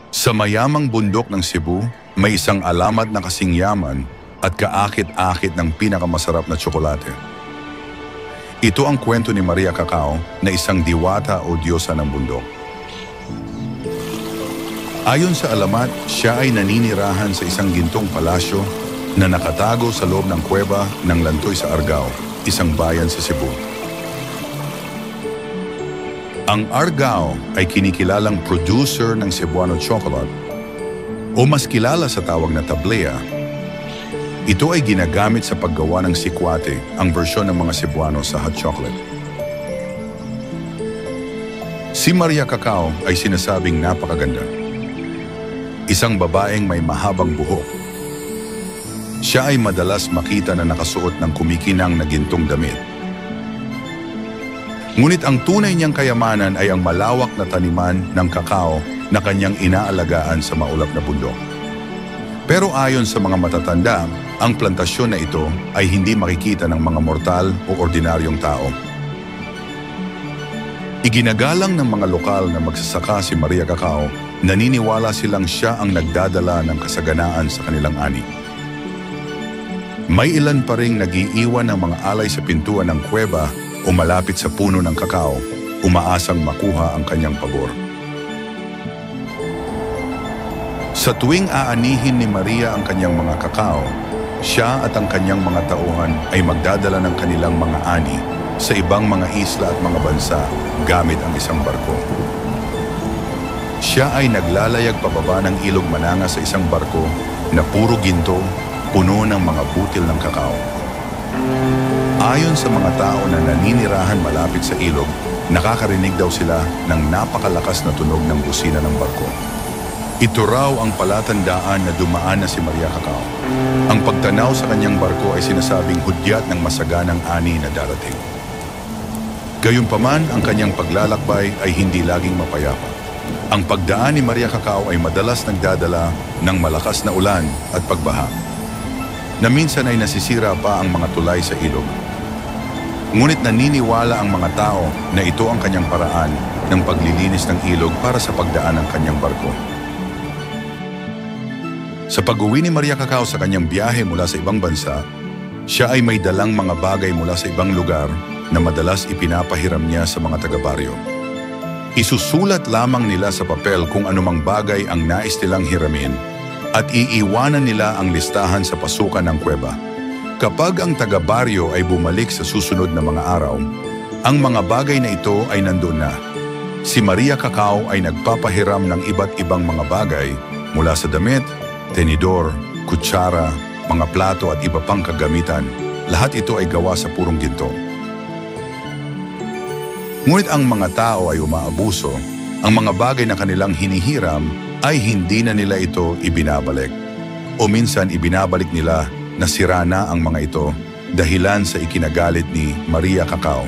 Sa mayamang bundok ng Cebu, may isang alamat na kasing yaman at kaakit-akit ng pinakamasarap na tsokolate. Ito ang kwento ni Maria Cacao na isang diwata o diyosa ng bundok. Ayon sa alamat, siya ay naninirahan sa isang gintong palasyo na nakatago sa loob ng kuweba ng Lantoy sa Argao, isang bayan sa Cebu. Ang Argao ay kinikilalang producer ng Cebuano chocolate o mas kilala sa tawag na tablea. Ito ay ginagamit sa paggawa ng sikwate, ang versyon ng mga Cebuano sa hot chocolate. Si Maria Cacao ay sinasabing napakaganda. Isang babaeng may mahabang buhok. Siya ay madalas makita na nakasuot ng kumikinang na gintong damit. Ngunit ang tunay niyang kayamanan ay ang malawak na taniman ng kakao na kanyang inaalagaan sa maulap na bundok. Pero ayon sa mga matatanda, ang plantasyon na ito ay hindi makikita ng mga mortal o ordinaryong tao. Iginagalang ng mga lokal na magsasaka si Maria Cacao, naniniwala silang siya ang nagdadala ng kasaganaan sa kanilang ani. May ilan pa ring nag-iiwan ng mga alay sa pintuan ng kuweba o malapit sa puno ng kakao, umaasang makuha ang kanyang pabor. Sa tuwing aanihin ni Maria ang kanyang mga kakao, siya at ang kanyang mga tauhan ay magdadala ng kanilang mga ani sa ibang mga isla at mga bansa gamit ang isang barko. Siya ay naglalayag pababa ng ilog Mananga sa isang barko na puro ginto, puno ng mga butil ng kakao. Ayon sa mga tao na naninirahan malapit sa ilog, nakakarinig daw sila ng napakalakas na tunog ng busina ng barko. Ito raw ang palatandaan na dumaan na si Maria Cacao. Ang pagtanaw sa kanyang barko ay sinasabing hudyat ng masaganang ani na darating. Gayunpaman, ang kanyang paglalakbay ay hindi laging mapayapa. Ang pagdaan ni Maria Cacao ay madalas nagdadala ng malakas na ulan at pagbaha, na minsan ay nasisira pa ang mga tulay sa ilog. Ngunit naniniwala ang mga tao na ito ang kanyang paraan ng paglilinis ng ilog para sa pagdaan ng kanyang barko. Sa pag-uwi ni Maria Cacao sa kanyang biyahe mula sa ibang bansa, siya ay may dalang mga bagay mula sa ibang lugar na madalas ipinapahiram niya sa mga taga-baryo. Isusulat lamang nila sa papel kung anumang bagay ang nais nilang hiramin at iiwanan nila ang listahan sa pasukan ng kuweba. Kapag ang taga-baryo ay bumalik sa susunod na mga araw, ang mga bagay na ito ay nandun na. Si Maria Cacao ay nagpapahiram ng iba't ibang mga bagay mula sa damit, tenidor, kutsara, mga plato at iba pang kagamitan. Lahat ito ay gawa sa purong ginto. Ngunit ang mga tao ay umaabuso. Ang mga bagay na kanilang hinihiram ay hindi na nila ito ibinabalik. O minsan ibinabalik nila na sira na ang mga ito dahilan sa ikinagalit ni Maria Cacao.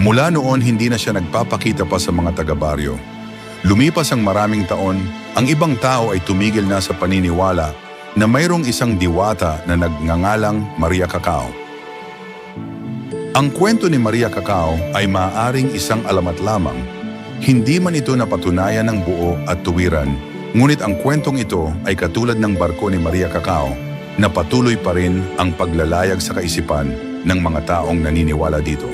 Mula noon, hindi na siya nagpapakita pa sa mga taga-baryo. Lumipas ang maraming taon, ang ibang tao ay tumigil na sa paniniwala na mayroong isang diwata na nagngangalang Maria Cacao. Ang kwento ni Maria Cacao ay maaaring isang alamat lamang. Hindi man ito napatunayan ng buo at tuwiran, ngunit ang kwentong ito ay katulad ng barko ni Maria Cacao na patuloy pa rin ang paglalayag sa kaisipan ng mga taong naniniwala dito.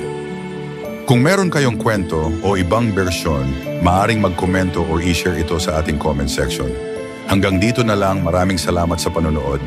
Kung meron kayong kwento o ibang bersyon, maaaring magkomento o i-share ito sa ating comment section. Hanggang dito na lang, maraming salamat sa panonood.